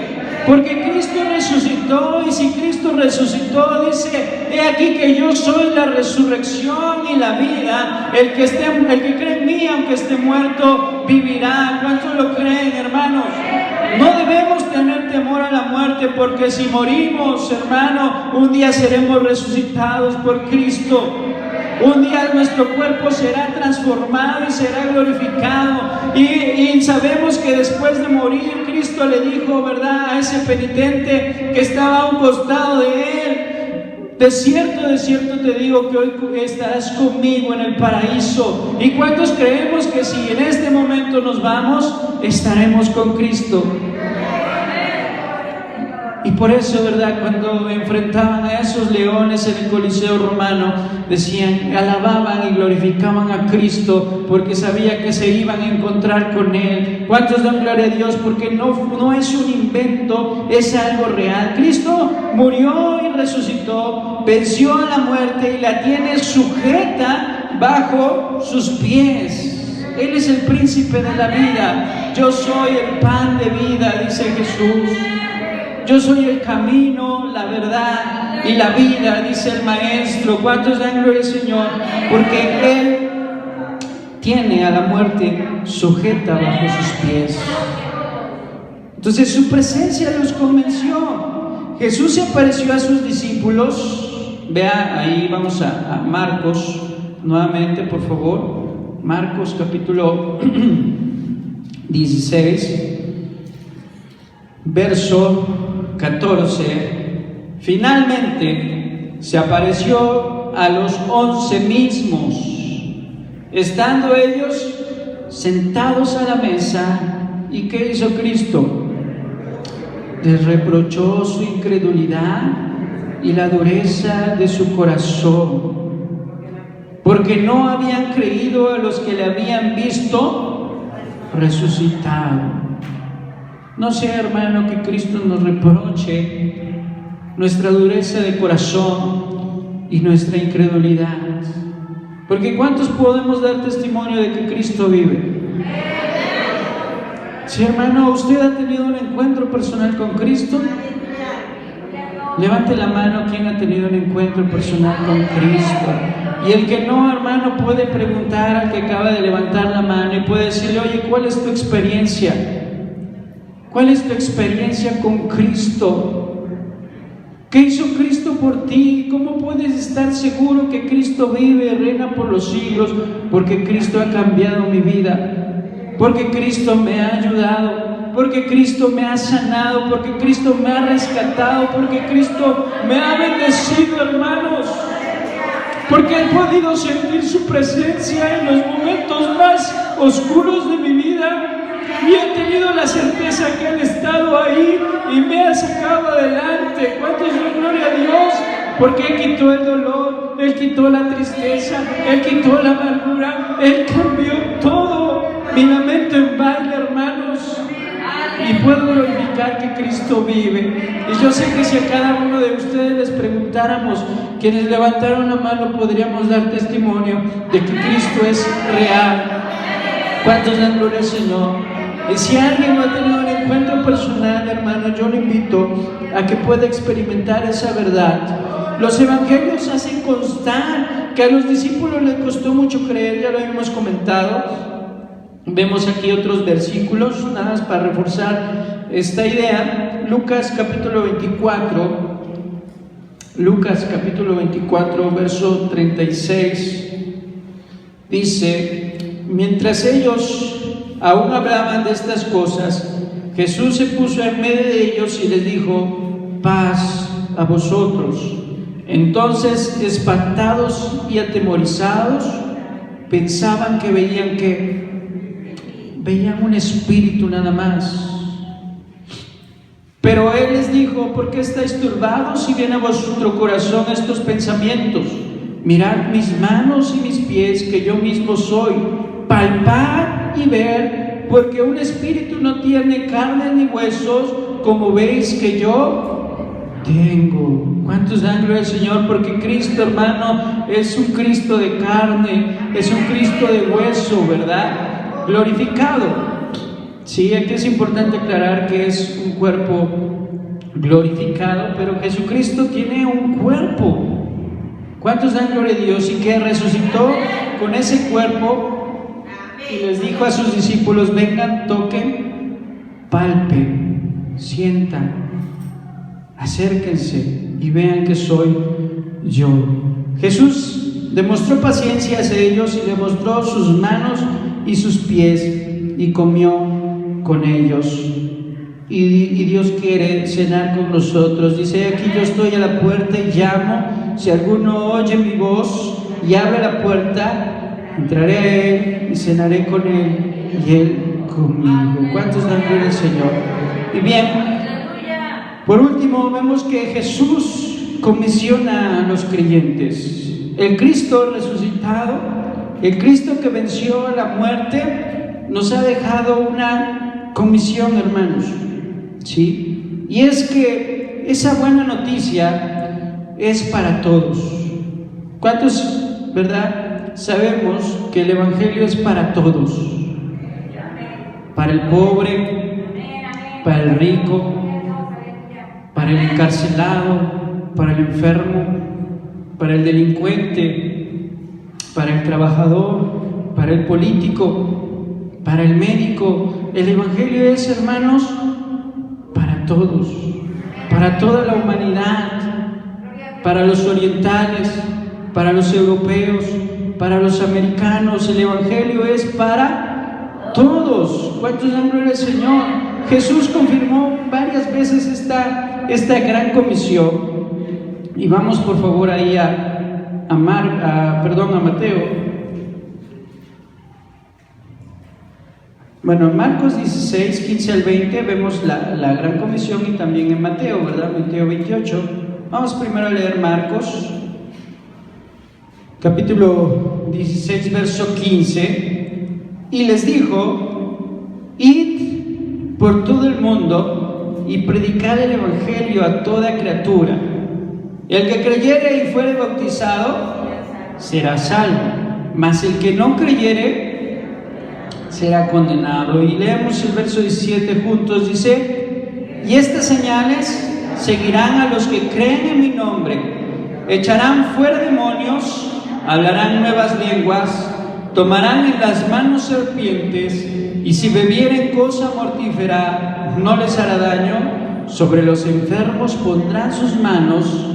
porque Cristo resucitó, y si Cristo resucitó, dice: he aquí que yo soy la resurrección y la vida, el que cree en mí, aunque esté muerto, vivirá. ¿Cuántos lo creen, hermanos? No debemos tener temor a la muerte, porque si morimos, hermano, un día seremos resucitados por Cristo. Un día nuestro cuerpo será transformado y será glorificado. Y sabemos que después de morir, Cristo le dijo, ¿verdad?, a ese penitente que estaba a un costado de él: de cierto te digo que hoy estarás conmigo en el paraíso. ¿Y cuántos creemos que si en este momento nos vamos, estaremos con Cristo? Y por eso, ¿verdad?, cuando enfrentaban a esos leones en el Coliseo romano, decían, alababan y glorificaban a Cristo, porque sabía que se iban a encontrar con Él. ¿Cuántos dan gloria a Dios? Porque no es un invento, es algo real. Cristo murió y resucitó, venció a la muerte y la tiene sujeta bajo sus pies. Él es el príncipe de la vida. Yo soy el pan de vida, dice Jesús. Yo soy el camino, la verdad y la vida, dice el Maestro. ¿Cuántos dan gloria al Señor? Porque Él tiene a la muerte sujeta bajo sus pies. Entonces su presencia los convenció. Jesús se apareció a sus discípulos. Vea, ahí vamos a Marcos, nuevamente, por favor. Marcos capítulo 16, verso 14. Finalmente se apareció a los 11 mismos, estando ellos sentados a la mesa. ¿Y qué hizo Cristo? Les reprochó su incredulidad y la dureza de su corazón, porque no habían creído a los que le habían visto resucitado. No sea, hermano, que Cristo nos reproche nuestra dureza de corazón y nuestra incredulidad. Porque ¿cuántos podemos dar testimonio de que Cristo vive? Sí, hermano, ¿usted ha tenido un encuentro personal con Cristo? Levante la mano quien ha tenido un encuentro personal con Cristo. Y el que no, hermano, puede preguntar al que acaba de levantar la mano y puede decirle: oye, ¿cuál es tu experiencia? ¿Cuál es tu experiencia con Cristo? ¿Qué hizo Cristo por ti? ¿Cómo puedes estar seguro que Cristo vive y reina por los siglos? Porque Cristo ha cambiado mi vida, porque Cristo me ha ayudado, porque Cristo me ha sanado, porque Cristo me ha rescatado, porque Cristo me ha bendecido, hermanos, porque he podido sentir su presencia en los momentos más oscuros de mi vida. Y he tenido la certeza que Él ha estado ahí y me ha sacado adelante. ¿Cuántos dan gloria a Dios? Porque Él quitó el dolor, Él quitó la tristeza, Él quitó la amargura, Él cambió todo. Mi lamento en baile, hermanos. y puedo glorificar que Cristo vive. Y yo sé que si a cada uno de ustedes les preguntáramos, quienes levantaron la mano, podríamos dar testimonio de que Cristo es real. ¿Cuántos dan gloria al Señor? Y si alguien no ha tenido un encuentro personal, hermano, yo le invito a que pueda experimentar esa verdad. Los evangelios hacen constar que a los discípulos les costó mucho creer, ya lo hemos comentado. Vemos aquí otros versículos, nada más para reforzar esta idea. Lucas capítulo 24, verso 36, dice: mientras ellos aún hablaban de estas cosas, Jesús se puso en medio de ellos y les dijo: paz a vosotros. Entonces, espantados y atemorizados, pensaban que veían un espíritu nada más. Pero Él les dijo: ¿por qué estáis turbados y vienen a vuestro corazón estos pensamientos? Mirad mis manos y mis pies, que yo mismo soy. Palpad y ver, porque un espíritu no tiene carne ni huesos, como veis que yo tengo. ¿Cuántos dan gloria al Señor? Porque Cristo, hermano, es un Cristo de carne, es un Cristo de hueso, ¿verdad? Glorificado. Sí, aquí es importante aclarar que es un cuerpo glorificado, pero Jesucristo tiene un cuerpo. ¿Cuántos dan gloria a Dios? Y que resucitó con ese cuerpo y les dijo a sus discípulos: vengan, toquen, palpen, sientan, acérquense y vean que soy yo. Jesús demostró paciencia hacia ellos y demostró sus manos y sus pies y comió con ellos. Y Dios quiere cenar con nosotros. Dice: aquí yo estoy a la puerta y llamo. Si alguno oye mi voz y abre la puerta, entraré a Él y cenaré con Él y Él conmigo. ¿Cuántos dan gloria al Señor? Y bien, por último, vemos que Jesús comisiona a los creyentes. El Cristo resucitado, el Cristo que venció la muerte, nos ha dejado una comisión, hermanos. ¿Sí? Y es que esa buena noticia es para todos. ¿Cuántos, verdad, sabemos que el Evangelio es para todos? Para el pobre, para el rico, para el encarcelado, para el enfermo, para el delincuente, para el trabajador, para el político, para el médico. El Evangelio es, hermanos, para todos, para toda la humanidad, para los orientales, para los europeos, para los americanos. El Evangelio es para todos. ¿Cuántos dan gloria al Señor? Jesús confirmó varias veces esta gran comisión. Y vamos por favor ahí a Mateo. Bueno, en Marcos 16, 15 al 20 vemos la gran comisión, y también en Mateo, ¿verdad? Mateo 28. Vamos primero a leer Marcos, capítulo 16, verso 15. Y les dijo: id por todo el mundo y predicad el Evangelio a toda criatura. El que creyere y fuere bautizado será salvo, mas el que no creyere será condenado. Y leemos el verso 17 juntos. Dice: y estas señales seguirán a los que creen en mi nombre: echarán fuera demonios, hablarán nuevas lenguas, tomarán en las manos serpientes, y si bebieren cosa mortífera no les hará daño. Sobre los enfermos pondrán sus manos.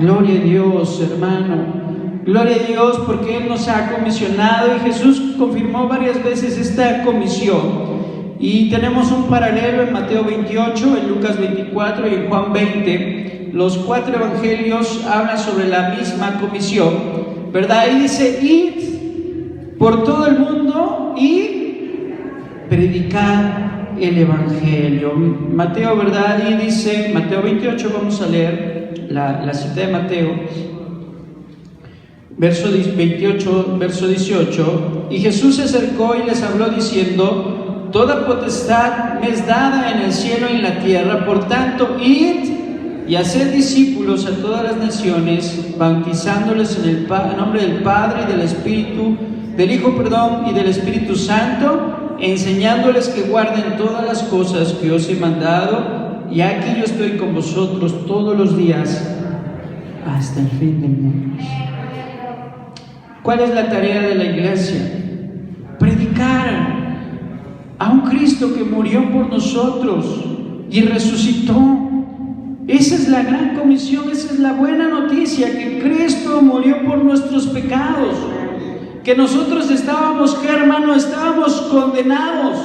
Gloria a Dios, hermano. Gloria a Dios, porque Él nos ha comisionado, y Jesús confirmó varias veces esta comisión. Y tenemos un paralelo en Mateo 28, en Lucas 24 y en Juan 20. Los 4 evangelios hablan sobre la misma comisión, ¿verdad? Y dice: id por todo el mundo y predicad el Evangelio. Mateo, ¿verdad? Y dice, Mateo 28, vamos a leer la cita de Mateo, verso 28, verso 18. Y Jesús se acercó y les habló diciendo: toda potestad me es dada en el cielo y en la tierra. Por tanto, id y haced discípulos a todas las naciones, bautizándoles en el nombre del Padre y del Espíritu, del Hijo, y del Espíritu Santo, enseñándoles que guarden todas las cosas que os he mandado, y aquí yo estoy con vosotros todos los días hasta el fin del mundo. ¿Cuál es la tarea de la iglesia? Predicar a un Cristo que murió por nosotros y resucitó. Esa es la gran comisión, esa es la buena noticia, que Cristo murió por nuestros pecados, que nosotros estábamos, ¿qué, hermano? Estábamos condenados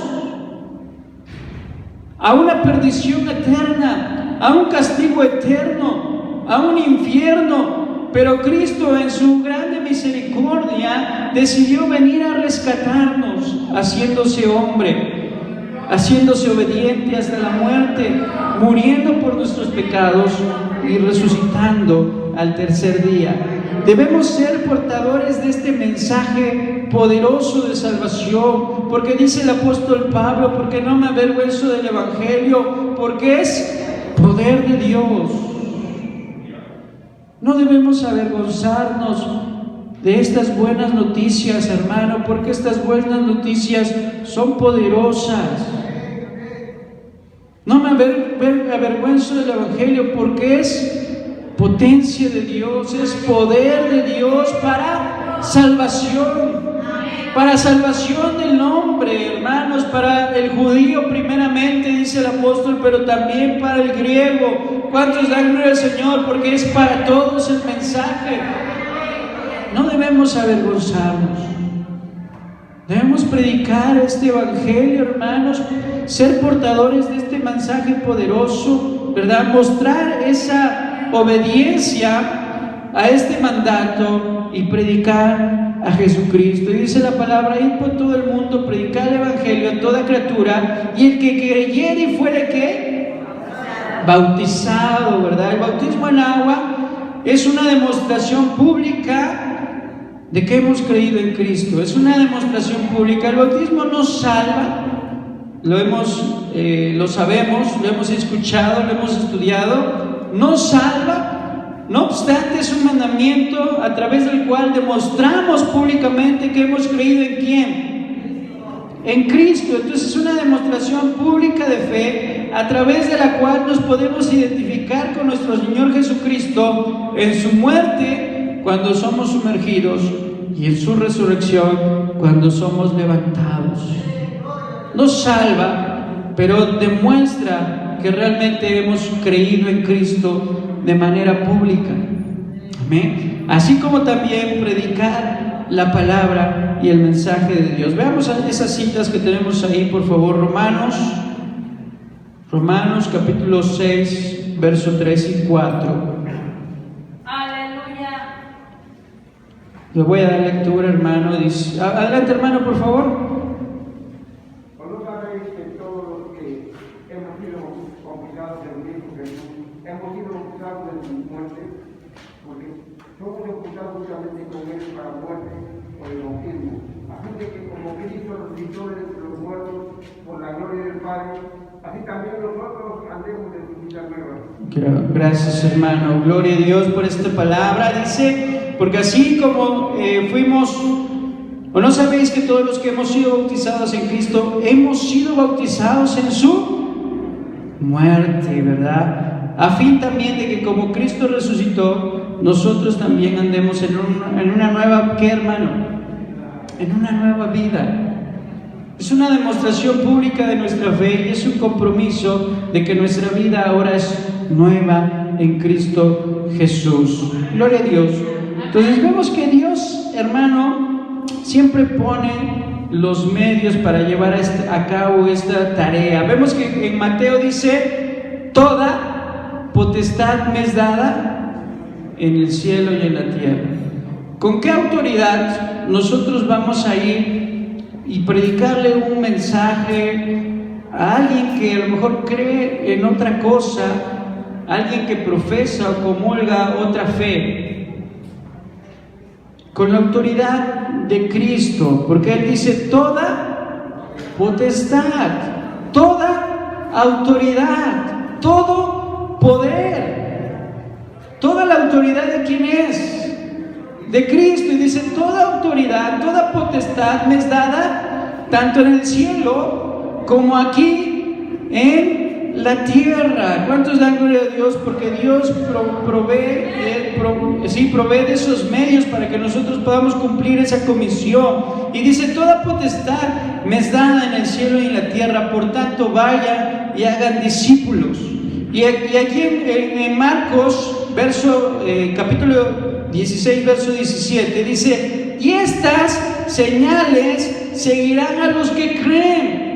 a una perdición eterna, a un castigo eterno, a un infierno, pero Cristo en su grande misericordia decidió venir a rescatarnos, haciéndose hombre, haciéndose obediente hasta la muerte, muriendo por nuestros pecados y resucitando al tercer día. Debemos ser portadores de este mensaje poderoso de salvación, porque dice el apóstol Pablo, porque no me avergüenzo del evangelio, porque es poder de Dios. No debemos avergonzarnos de estas buenas noticias, hermano, porque estas buenas noticias son poderosas. No me avergüenzo del evangelio, porque es potencia de Dios, es poder de Dios para salvación del hombre, hermanos, para el judío primeramente, dice el apóstol, pero también para el griego. ¿Cuántos dan gloria al Señor? Porque es para todos el mensaje. No debemos avergonzarnos. Debemos predicar este evangelio, hermanos, ser portadores de este mensaje poderoso, ¿verdad? Mostrar esa obediencia a este mandato y predicar a Jesucristo. Y dice la palabra: id por todo el mundo, predicar el evangelio a toda criatura, y el que creyere y fuere ¿qué? Bautizado, ¿verdad? El bautismo en agua es una demostración pública de que hemos creído en Cristo. Es una demostración pública. El bautismo no salva, lo sabemos, lo hemos escuchado, lo hemos estudiado. No salva, no obstante es un mandamiento a través del cual demostramos públicamente que hemos creído en ¿quién? En Cristo. Entonces es una demostración pública de fe a través de la cual nos podemos identificar con nuestro Señor Jesucristo en su muerte, cuando somos sumergidos, y en su resurrección, cuando somos levantados. Nos salva, pero demuestra que realmente hemos creído en Cristo de manera pública. Amén. Así como también predicar la palabra y el mensaje de Dios. Veamos esas citas que tenemos ahí, por favor. Romanos capítulo 6, verso 3 y 4. Le voy a dar lectura, hermano. Dice, adelante, hermano, por favor. ¿O no sabéis que todos los que hemos sido bautizados en el Hijo Jesús, hemos sido bautizados en su muerte? Porque somos bautizados justamente con él para muerte por el bautismo, a fin de que como Cristo resucitó de entre los muertos por la gloria del Padre, así también nosotros andemos en su vida nueva. Gracias, hermano. Gloria a Dios por esta palabra. Dice, porque así como fuimos, ¿o no sabéis que todos los que hemos sido bautizados en Cristo, hemos sido bautizados en su muerte, ¿verdad? A fin también de que como Cristo resucitó, nosotros también andemos en una nueva, ¿qué, hermano? En una nueva vida. Es una demostración pública de nuestra fe y es un compromiso de que nuestra vida ahora es nueva en Cristo Jesús. Gloria a Dios. Entonces vemos que Dios, hermano, siempre pone los medios para llevar a cabo esta tarea. Vemos que en Mateo dice: toda potestad me es dada en el cielo y en la tierra. ¿Con qué autoridad nosotros vamos a ir y predicarle un mensaje a alguien que a lo mejor cree en otra cosa, a alguien que profesa o comulga otra fe? Con la autoridad de Cristo, porque Él dice: toda potestad, toda autoridad, todo poder. ¿Toda la autoridad de quién es? De Cristo. Y dice, toda autoridad, toda potestad me es dada, tanto en el cielo como aquí en la tierra. ¿Cuántos dan gloria a Dios? Porque Dios provee de esos medios para que nosotros podamos cumplir esa comisión. Y dice, toda potestad me es dada en el cielo y en la tierra, por tanto vayan y hagan discípulos. Y aquí en Marcos, capítulo 16, verso 17, dice, y estas señales seguirán a los que creen.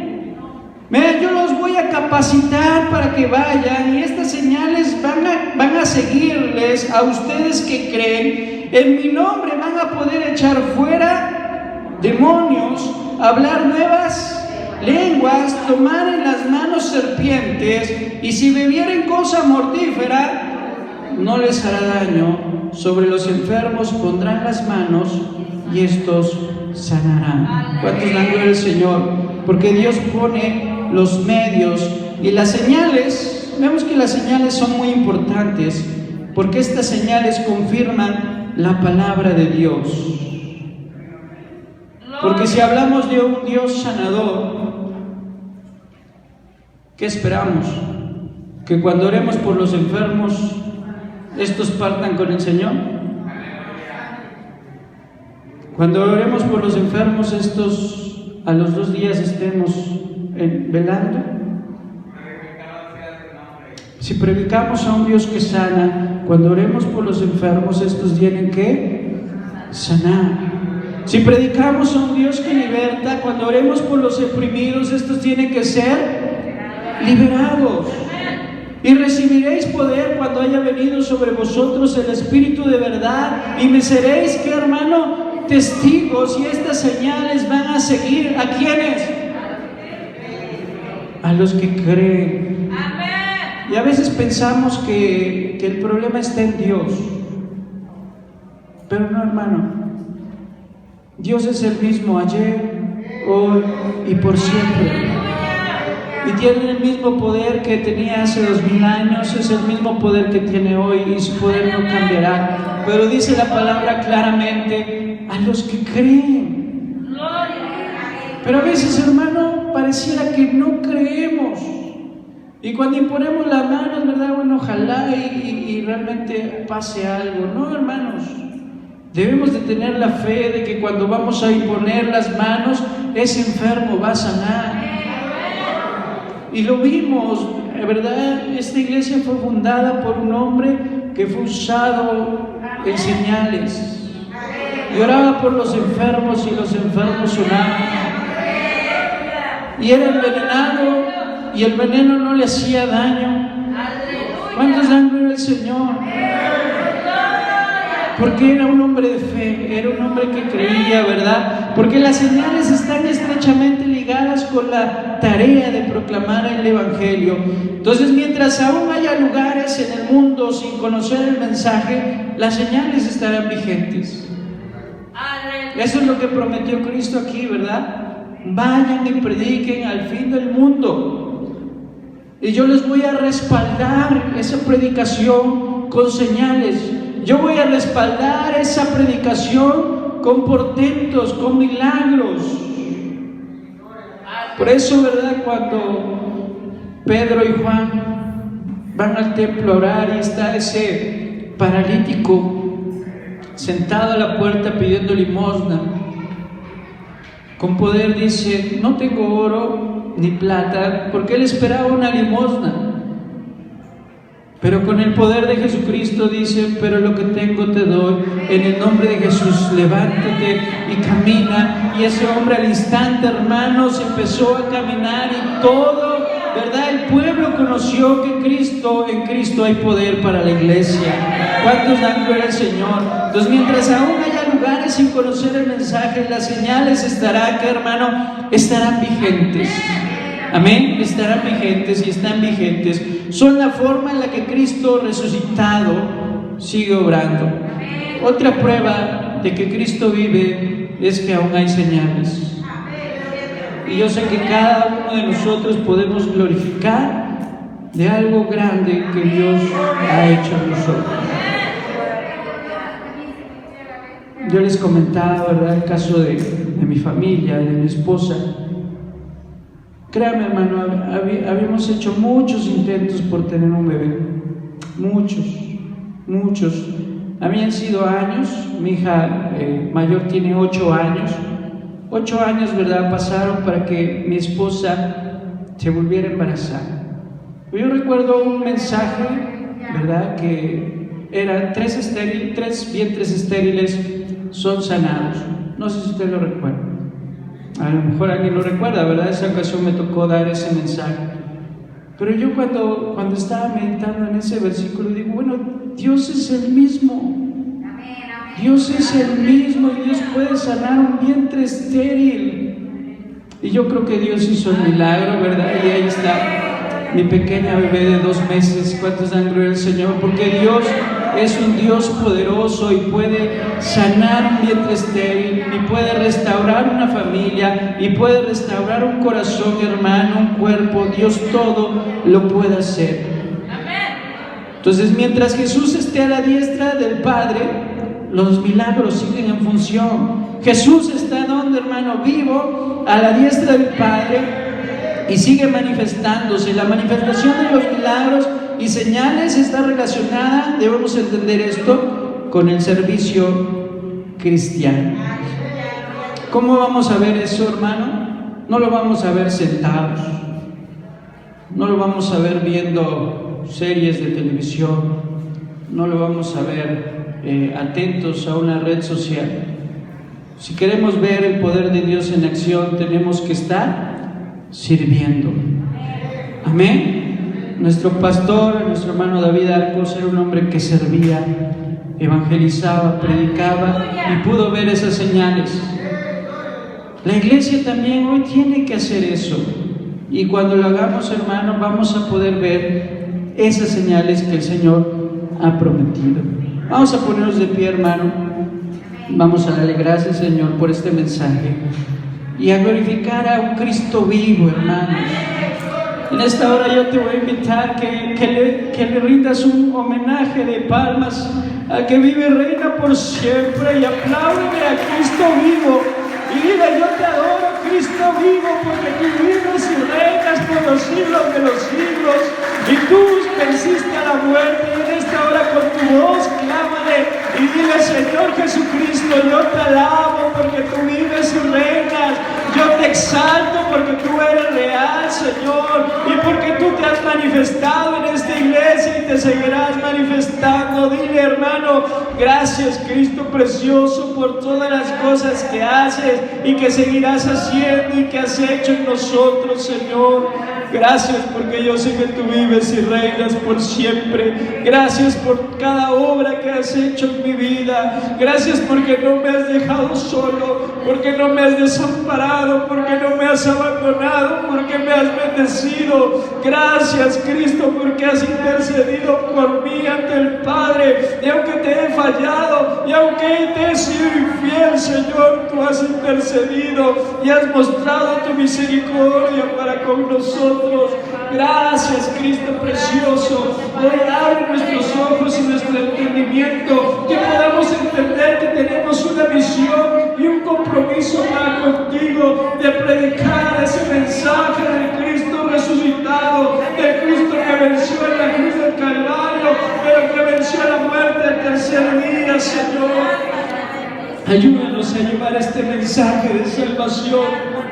Miren, yo los voy a capacitar para que vayan, y estas señales van a seguirles a ustedes que creen. En mi nombre van a poder echar fuera demonios, hablar nuevas lenguas, tomar en las manos serpientes, y si bebieren cosa mortífera no les hará daño. Sobre los enfermos pondrán las manos y estos sanarán. ¿Cuántos dan gloria al Señor? Porque Dios pone los medios y las señales. Vemos que las señales son muy importantes, porque estas señales confirman la palabra de Dios. Porque si hablamos de un Dios sanador, ¿qué esperamos? ¿Que cuando oremos por los enfermos, estos partan con el Señor? Cuando oremos por los enfermos, estos a los 2 días estemos velando. Si predicamos a un Dios que sana, cuando oremos por los enfermos, estos tienen que sanar. Si predicamos a un Dios que liberta, cuando oremos por los oprimidos, estos tienen que ser liberados. Y recibiréis poder cuando haya venido sobre vosotros el Espíritu de verdad, y me seréis, ¿qué, hermano? Testigos. Y estas señales van a seguir ¿a quiénes? A los que creen. Y a veces pensamos que el problema está en Dios, pero no, hermano. Dios es el mismo ayer, hoy y por siempre. Y tiene el mismo poder que tenía hace 2000 años, es el mismo poder que tiene hoy, y su poder no cambiará. Pero dice la palabra claramente, a los que creen. Pero a veces, hermano, pareciera que no creemos. Y cuando imponemos las manos, ¿verdad? Bueno, ojalá y realmente pase algo. No, hermanos. Debemos de tener la fe de que cuando vamos a imponer las manos, ese enfermo va a sanar. Y lo vimos, ¿verdad? Esta iglesia fue fundada por un hombre que fue usado en señales. Y oraba por los enfermos y los enfermos sonaban. Y era envenenado y el veneno no le hacía daño. ¿Cuántos dan gloria al Señor? Porque era un hombre de fe, era un hombre que creía, ¿verdad? Porque las señales están estrechamente ligadas con la tarea de proclamar el Evangelio. Entonces, mientras aún haya lugares en el mundo sin conocer el mensaje, las señales estarán vigentes. Eso es lo que prometió Cristo aquí, ¿verdad? Vayan y prediquen al fin del mundo. Y yo les voy a respaldar esa predicación con señales. Yo voy a respaldar esa predicación con portentos, con milagros. Por eso, ¿verdad? Cuando Pedro y Juan van al templo a orar y está ese paralítico sentado a la puerta pidiendo limosna, con poder dice, no tengo oro ni plata, porque él esperaba una limosna. Pero con el poder de Jesucristo dice, pero lo que tengo te doy, en el nombre de Jesús, levántate y camina. Y ese hombre al instante, hermanos, empezó a caminar y todo, ¿verdad? El pueblo conoció que en Cristo hay poder para la iglesia. ¿Cuántos dan gloria al Señor? Entonces, mientras aún haya lugares sin conocer el mensaje, las señales estarán, ¿qué, hermano? Estarán vigentes. Amén, estarán vigentes y están vigentes. Son la forma en la que Cristo resucitado sigue obrando. Otra prueba de que Cristo vive es que aún hay señales. Y yo sé que cada uno de nosotros podemos glorificar de algo grande que Dios ha hecho en nosotros. Yo les comentaba, ¿verdad?, el caso de mi familia, de mi esposa. Créame, hermano, habíamos hecho muchos intentos por tener un bebé. Muchos. Habían sido años. Mi hija mayor tiene 8 años. 8 años, ¿verdad?, pasaron para que mi esposa se volviera a embarazar. Yo recuerdo un mensaje, ¿verdad?, que eran 3 vientres estériles son sanados. No sé si usted lo recuerda. A lo mejor alguien lo recuerda, ¿verdad? Esa ocasión me tocó dar ese mensaje. Pero yo cuando estaba meditando en ese versículo, digo, bueno, Dios es el mismo. Dios es el mismo y Dios puede sanar un vientre estéril. Y yo creo que Dios hizo el milagro, ¿verdad? Y ahí está mi pequeña bebé de 2 meses. ¿Cuántos dan gloria al Señor? Porque Dios es un Dios poderoso y puede sanar un vientre estéril, y puede restaurar una familia, y puede restaurar un corazón, hermano, un cuerpo. Dios todo lo puede hacer. Entonces, mientras Jesús esté a la diestra del Padre, los milagros siguen en función. Jesús está donde, hermano, vivo, a la diestra del Padre, y sigue manifestándose. La manifestación de los milagros y señales está relacionada, debemos entender esto, con el servicio cristiano. ¿Cómo vamos a ver eso, hermano? No lo vamos a ver sentados, no lo vamos a ver viendo series de televisión, no lo vamos a ver atentos a una red social. Si queremos ver el poder de Dios en acción, tenemos que estar sirviendo. Amén. Nuestro pastor, nuestro hermano David Arcos, era un hombre que servía, evangelizaba, predicaba y pudo ver esas señales. La iglesia también hoy tiene que hacer eso, y cuando lo hagamos, hermano, vamos a poder ver esas señales que el Señor ha prometido. Vamos a ponernos de pie, hermano. Vamos a darle gracias, Señor, por este mensaje y a glorificar a un Cristo vivo, hermanos. En esta hora yo te voy a invitar que le rindas un homenaje de palmas al que vive, reina por siempre, y apláudeme a Cristo vivo y diga: yo te adoro, Cristo vivo, porque tú vives y reinas por los siglos de los siglos, y tú venciste a la muerte. Y en esta hora, con tu voz, clámale y dile: Señor Jesucristo, yo te alabo porque tú vives y reinas. Yo te exalto porque tú eres real, Señor, y porque tú te has manifestado en esta iglesia y te seguirás manifestando. Dile, hermano: gracias, Cristo precioso, por todas las cosas que haces y que seguirás haciendo y que has hecho en nosotros, Señor. Gracias porque yo sé que tú vives y reinas por siempre. Gracias por cada obra que has hecho en mi vida. Gracias porque no me has dejado solo, porque no me has desamparado, porque no me has abandonado, porque me has bendecido. Gracias, Cristo, porque has intercedido por mí ante el Padre. Y aunque te he fallado, y aunque te he sido infiel, Señor, tú has intercedido y has mostrado tu misericordia para con nosotros. Gracias, Cristo precioso. Hoy abre nuestros ojos y nuestro entendimiento, que podamos entender que tenemos una misión y un compromiso para contigo, de predicar ese mensaje del Cristo resucitado, del Cristo que venció en la cruz del Calvario, pero que venció la muerte el tercer día, Señor. Ayúdanos a llevar este mensaje de salvación.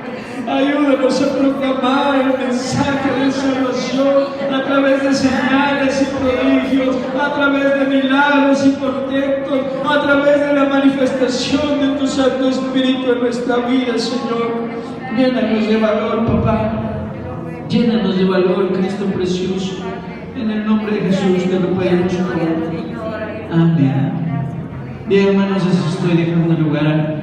Ayúdanos a proclamar el mensaje de salvación a través de señales y prodigios, a través de milagros y portentos, a través de la manifestación de tu Santo Espíritu en nuestra vida, Señor. Llénanos de valor, papá. Llénanos de valor, Cristo precioso. En el nombre de Jesús te lo pedimos. Amén. Bien, hermanos, eso estoy dejando lugar